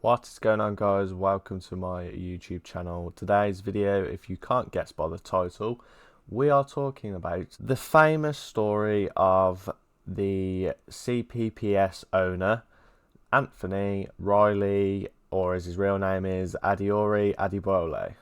What is going on, guys? Welcome to my YouTube channel. Today's video, if you can't guess by the title, we are talking about the famous story of the CPPS owner Anthony Riley, or as his real name is, Adeyori Adebowale.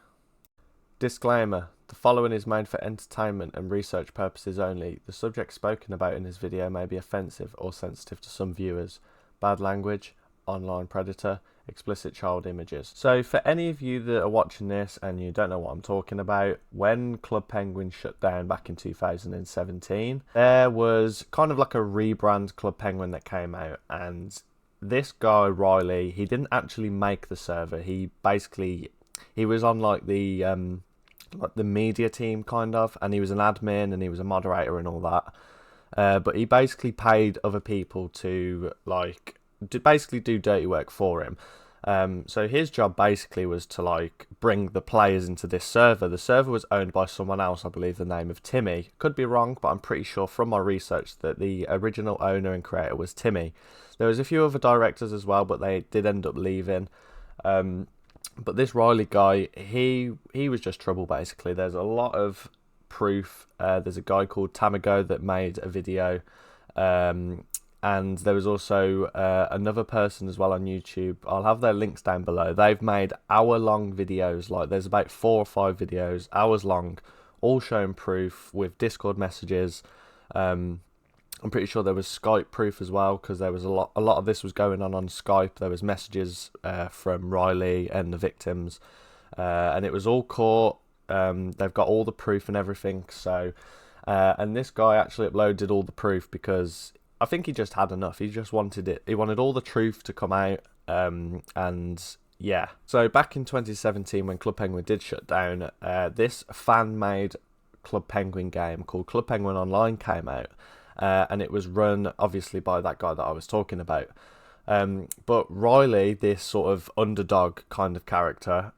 Disclaimer: the following is made for entertainment and research purposes only. The subject spoken about in this video may be offensive or sensitive to some viewers. Bad language, online predator, explicit child images. So for any of you that are watching this and you don't know what I'm talking about, when Club Penguin shut down back in 2017, there was kind of like a rebrand Club Penguin that came out, and this guy Riley, he didn't actually make the server. He was on like the media team kind of, and he was an admin and he was a moderator and all that. But he basically paid other people to basically do dirty work for him. So his job basically was to bring the players into this server. The server was owned by someone else, I believe the name of Timmy. Could be wrong, but I'm pretty sure from my research that the original owner and creator was Timmy. There was a few other directors as well, but they did end up leaving. But this Riley guy, he was just trouble basically. There's a lot of proof. There's a guy called Tamago that made a video. And there was also another person as well on YouTube. I'll have their links down below. They've made hour-long videos. Like, there's about 4 or 5 videos, hours long, all showing proof with Discord messages. I'm pretty sure there was Skype proof as well, because there was a lot of this was going on Skype. There was messages from Riley and the victims, and it was all caught. They've got all the proof and everything. So, and this guy actually uploaded all the proof because I think he just had enough. He just wanted it. He wanted all the truth to come out. And yeah. So back in 2017, when Club Penguin did shut down, this fan-made Club Penguin game called Club Penguin Online came out. And it was run obviously by that guy that I was talking about. But Riley, this sort of underdog kind of character,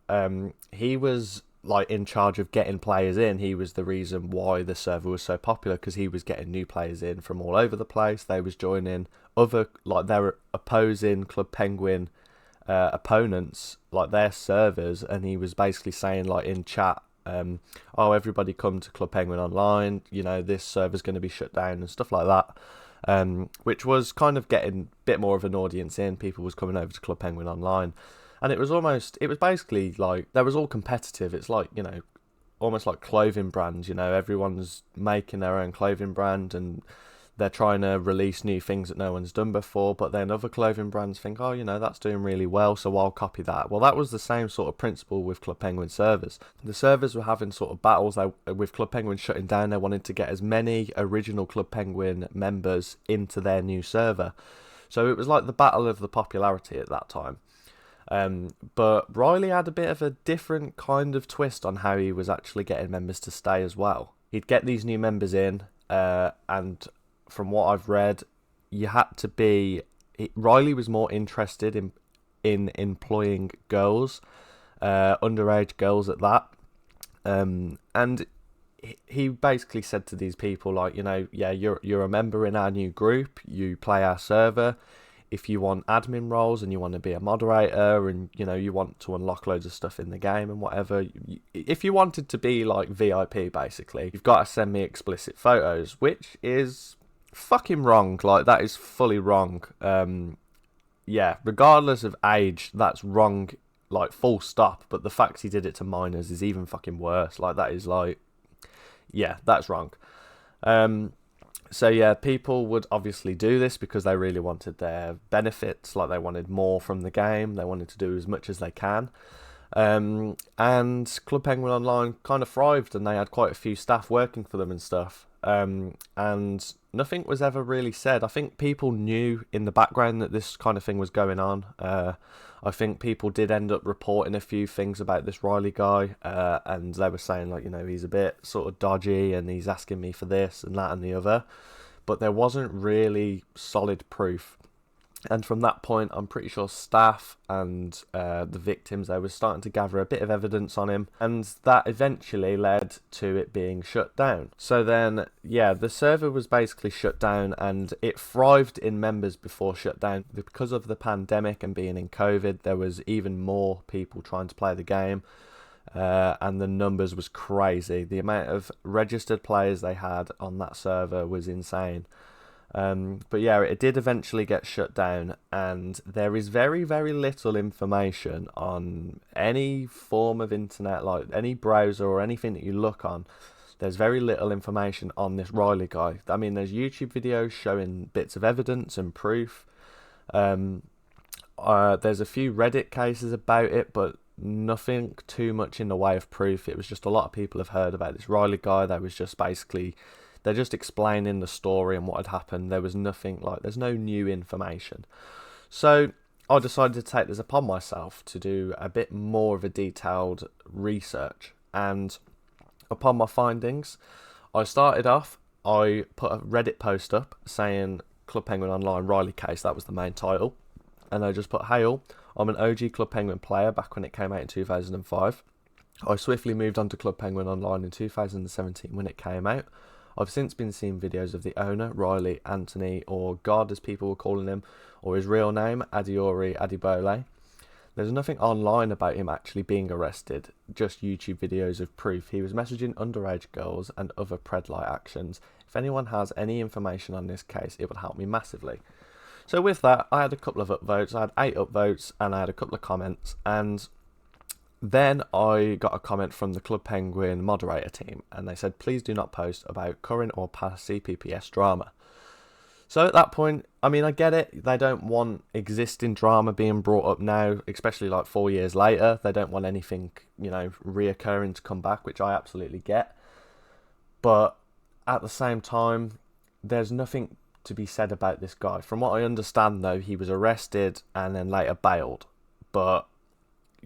he was like in charge of getting players in. He was the reason why the server was so popular, because he was getting new players in from all over the place. They was joining other, like, their opposing Club Penguin opponents, like their servers, and he was basically saying, like, in chat, oh, everybody come to Club Penguin Online, you know, this server's going to be shut down and stuff like that, which was kind of getting a bit more of an audience in. People was coming over to Club Penguin Online, and it was basically like, there was all competitive. It's like, you know, almost like clothing brands, you know, everyone's making their own clothing brand, and they're trying to release new things that no one's done before, but then other clothing brands think, oh, you know, that's doing really well, so I'll copy that. Well, that was the same sort of principle with Club Penguin servers. The servers were having sort of battles. With Club Penguin shutting down, they wanted to get as many original Club Penguin members into their new server. So it was like the battle of the popularity at that time. But Riley had a bit of a different kind of twist on how he was actually getting members to stay as well. He'd get these new members in, and from what I've read, you had to be. Riley was more interested in employing girls, underage girls at that, and he basically said to these people, like, you know, yeah, you're a member in our new group. You play our server. If you want admin roles and you want to be a moderator, and, you know, you want to unlock loads of stuff in the game and whatever, if you wanted to be like VIP, basically, you've got to send me explicit photos, which is fucking wrong. Like, that is fully wrong. Yeah, regardless of age, that's wrong, like, full stop. But the fact he did it to minors is even fucking worse. Like, that is like, yeah, that's wrong. So yeah, people would obviously do this because they really wanted their benefits. Like, they wanted more from the game. They wanted to do as much as they can. And Club Penguin Online kind of thrived, and they had quite a few staff working for them and stuff. And nothing was ever really said. I think people knew in the background that this kind of thing was going on. I think people did end up reporting a few things about this Riley guy, and they were saying, like, you know, he's a bit sort of dodgy and he's asking me for this and that and the other. But there wasn't really solid proof. And from that point, I'm pretty sure staff and the victims, they were starting to gather a bit of evidence on him, and that eventually led to it being shut down. So then, yeah, the server was basically shut down, and it thrived in members before shutdown. Because of the pandemic and being in COVID, there was even more people trying to play the game, and the numbers was crazy. The amount of registered players they had on that server was insane. But yeah, it did eventually get shut down, and there is very, very little information on any form of internet, like any browser or anything that you look on. There's very little information on this Riley guy. I mean, there's YouTube videos showing bits of evidence and proof. There's a few Reddit cases about it, but nothing too much in the way of proof. It was just a lot of people have heard about this Riley guy. That was just basically, they're just explaining the story and what had happened. There was nothing like, there's no new information. So I decided to take this upon myself to do a bit more of a detailed research. And upon my findings, I started off, I put a Reddit post up saying Club Penguin Online Riley case, that was the main title. And I just put, "Hey all, I'm an OG Club Penguin player back when it came out in 2005. I swiftly moved on to Club Penguin Online in 2017 when it came out. I've since been seeing videos of the owner, Riley Anthony, or God as people were calling him, or his real name, Adiori Adibole. There's nothing online about him actually being arrested, just YouTube videos of proof he was messaging underage girls and other pred-like actions. If anyone has any information on this case, it would help me massively." So with that, I had a couple of upvotes. I had 8 upvotes and I had a couple of comments, and then I got a comment from the Club Penguin moderator team, and they said, "Please do not post about current or past CPPS drama." So at that point, I mean, I get it. They don't want existing drama being brought up now, especially like 4 years later. They don't want anything, reoccurring to come back, which I absolutely get. But at the same time, there's nothing to be said about this guy. From what I understand, though, he was arrested and then later bailed. But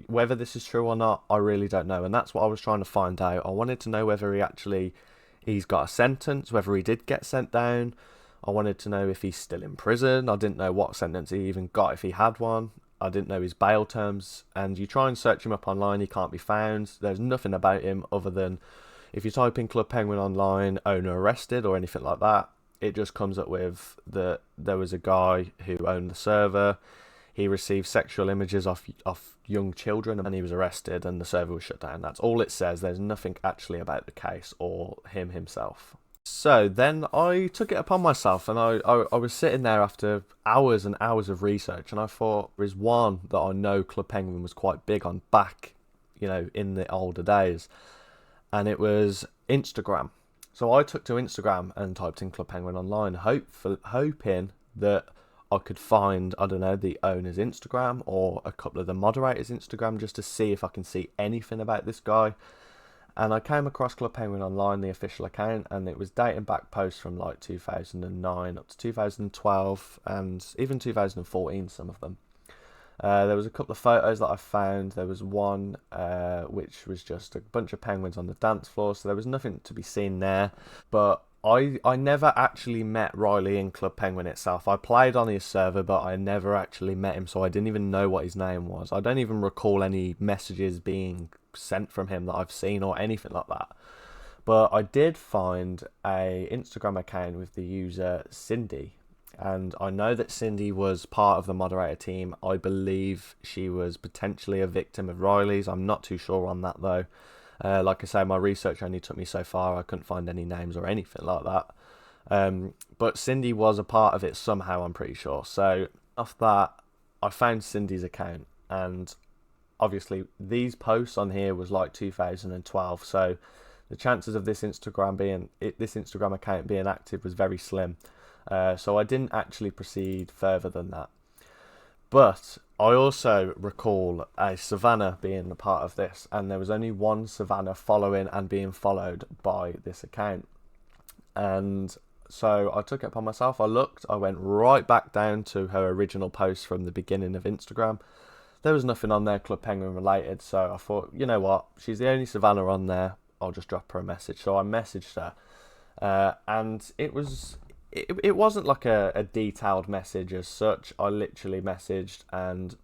whether this is true or not, I really don't know, and that's what I was trying to find out. I wanted to know whether he's got a sentence, whether he did get sent down. I wanted to know if he's still in prison. I didn't know what sentence he even got, if he had one. I didn't know his bail terms, and you try and search him up online, he can't be found. There's nothing about him other than if you type in Club Penguin Online owner arrested or anything like that, it just comes up with that there was a guy who owned the server. He received sexual images off young children and he was arrested and the server was shut down. That's all it says. There's nothing actually about the case or him himself. So then I took it upon myself, and I was sitting there after hours and hours of research, and I thought there's one that I know Club Penguin was quite big on back, in the older days, and it was Instagram. So I took to Instagram and typed in Club Penguin Online, hoping that I could find, I don't know, the owner's Instagram or a couple of the moderators' Instagram, just to see if I can see anything about this guy. And I came across Club Penguin Online, the official account, and it was dating back posts from like 2009 up to 2012 and even 2014, some of them. There was a couple of photos that I found. There was one which was just a bunch of penguins on the dance floor, so there was nothing to be seen there. But I never actually met Riley in Club Penguin itself. I played on his server, but I never actually met him, so I didn't even know what his name was. I don't even recall any messages being sent from him that I've seen or anything like that. But I did find a Instagram account with the user Cindy, and I know that Cindy was part of the moderator team. I believe she was potentially a victim of Riley's. I'm not too sure on that though. Like I say, my research only took me so far. I couldn't find any names or anything like that. But Cindy was a part of it somehow, I'm pretty sure. So off that, I found Cindy's account, and obviously these posts on here was like 2012. So the chances of this Instagram account being active was very slim. So I didn't actually proceed further than that. But I also recall a Savannah being a part of this, and there was only one Savannah following and being followed by this account. And so I took it upon myself. I went right back down to her original post from the beginning of Instagram. There was nothing on there Club Penguin related, so I thought, you know what, she's the only Savannah on there, I'll just drop her a message. So I messaged her, and it was it wasn't like a detailed message as such. I literally messaged, and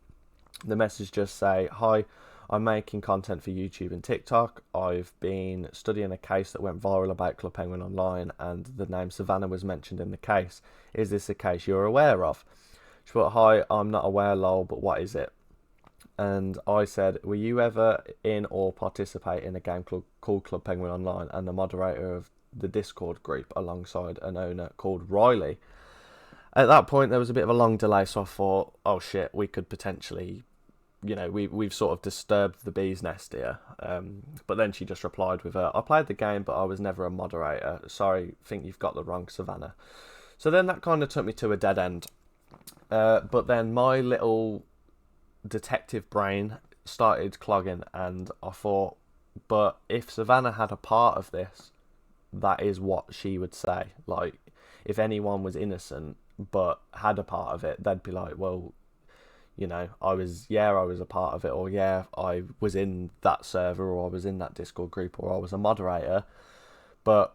the message just say, "Hi, I'm making content for YouTube and TikTok. I've been studying a case that went viral about Club Penguin Online, and the name Savannah was mentioned in the case. Is this a case you're aware of?" She put, "Hi, I'm not aware, lol, but what is it?" And I said, "Were you ever in or participate in a game called Club Penguin Online, and the moderator of the Discord group alongside an owner called Riley?" At that point, there was a bit of a long delay, so I thought, oh shit, we could potentially, we've sort of disturbed the bee's nest here. But then she just replied with, "I played the game, but I was never a moderator. Sorry, think you've got the wrong Savannah." So then that kind of took me to a dead end. But then my little detective brain started clogging, and I thought, but if Savannah had a part of this, that is what she would say. Like, if anyone was innocent but had a part of it, they'd be like, well, I was a part of it, or yeah, I was in that server, or I was in that Discord group, or I was a moderator. But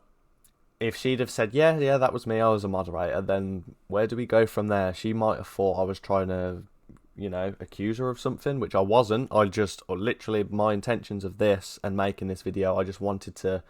if she'd have said, yeah, that was me, I was a moderator, then where do we go from there? She might have thought I was trying to accuse her of something, which I wasn't. I just, or literally, my intentions of this and making this video, I just wanted to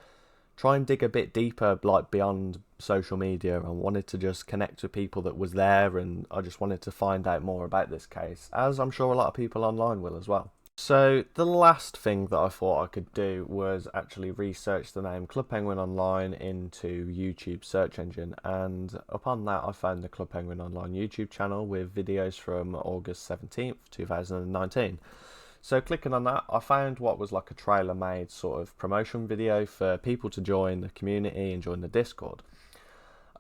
try and dig a bit deeper, like beyond social media. I wanted to just connect with people that was there, and I just wanted to find out more about this case, as I'm sure a lot of people online will as well. So the last thing that I thought I could do was actually research the name Club Penguin Online into YouTube search engine, and upon that I found the Club Penguin Online YouTube channel with videos from August 17th 2019. So clicking on that, I found what was like a trailer made sort of promotion video for people to join the community and join the Discord.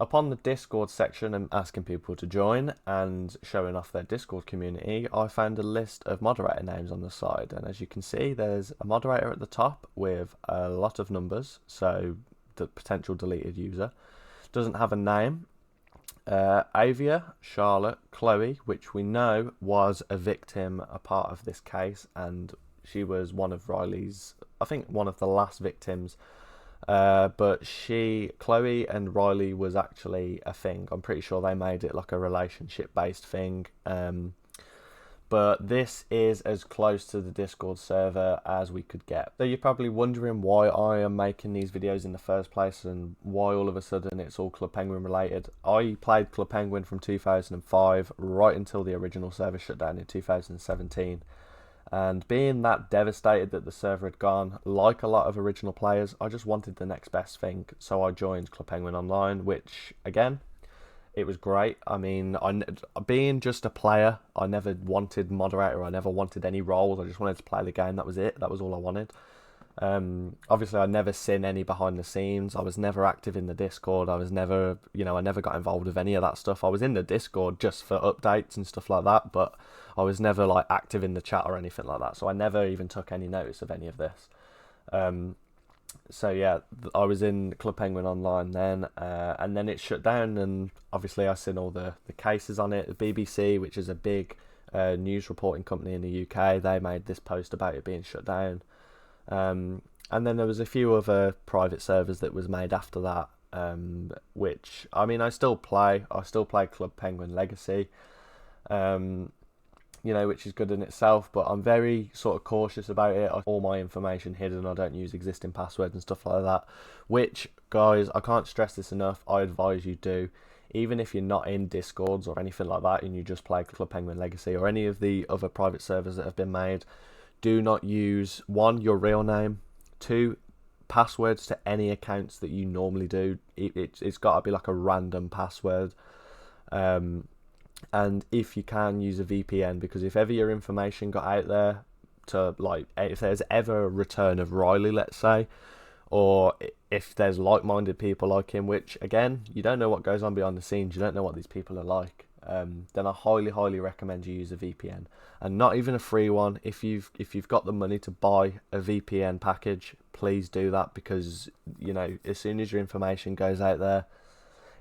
Upon the Discord section and asking people to join and showing off their Discord community, I found a list of moderator names on the side, and as you can see, there's a moderator at the top with a lot of numbers, so the potential deleted user doesn't have a name. Avia, Charlotte, Chloe, which we know was a victim, a part of this case, and she was one of Riley's, I think one of the last victims. But Chloe and Riley was actually a thing. I'm pretty sure they made it like a relationship based thing. But this is as close to the Discord server as we could get. So you're probably wondering why I am making these videos in the first place, and why all of a sudden it's all Club Penguin related. I played Club Penguin from 2005 right until the original server shut down in 2017. And being that devastated that the server had gone, like a lot of original players, I just wanted the next best thing. So I joined Club Penguin Online, which, again, it was great. I mean, being just a player, I never wanted moderator, I never wanted any roles. I just wanted to play the game, that was it. That was all I wanted. Obviously, I never seen any behind the scenes. I was never active in the Discord. I was never, I never got involved with any of that stuff. I was in the Discord just for updates and stuff like that, but I was never like active in the chat or anything like that. So I never even took any notice of any of this. So yeah, I was in Club Penguin Online then, and then it shut down. And obviously, I seen all the cases on it. The BBC, which is a big news reporting company in the UK, they made this post about it being shut down. And then there was a few other private servers that was made after that, which, I mean, I still play Club Penguin Legacy, which is good in itself, but I'm very sort of cautious about it. All my information hidden, I don't use existing passwords and stuff like that, which, guys, I can't stress this enough, I advise you do. Even if you're not in Discords or anything like that, and you just play Club Penguin Legacy or any of the other private servers that have been made, do not use, 1, your real name, 2, passwords to any accounts that you normally do. It's got to be like a random password. And if you can, use a VPN, because if ever your information got out there to, like, if there's ever a return of Riley, let's say, or if there's like-minded people like him, which, again, you don't know what goes on behind the scenes, you don't know what these people are like, then I highly recommend you use a VPN, and not even a free one. If you've got the money to buy a VPN package, please do that, because as soon as your information goes out there,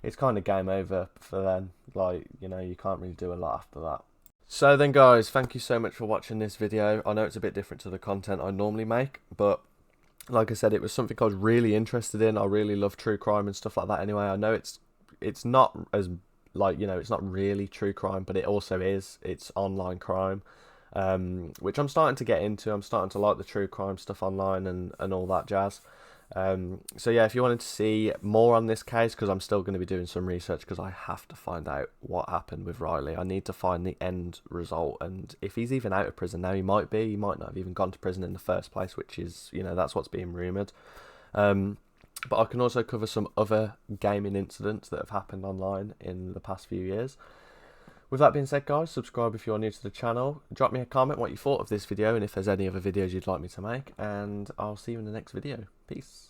it's kind of game over for them. Like, you can't really do a lot after that. So then, guys, thank you so much for watching this video. I know it's a bit different to the content I normally make, but like I said, it was something I was really interested in. I really love true crime and stuff like that anyway. I know it's it's not as, like, you know, it's not really true crime, but it also is. It's online crime, which I'm starting to get into. I'm starting to like the true crime stuff online and all that jazz. So yeah, if you wanted to see more on this case, because I'm still going to be doing some research, because I have to find out what happened with Riley. I need to find the end result, and if he's even out of prison now, he might be. He might not have even gone to prison in the first place, which is, you know, that's what's being rumoured. But I can also cover some other gaming incidents that have happened online in the past few years. With that being said, guys, subscribe if you're new to the channel. Drop me a comment what you thought of this video and if there's any other videos you'd like me to make. And I'll see you in the next video. Peace.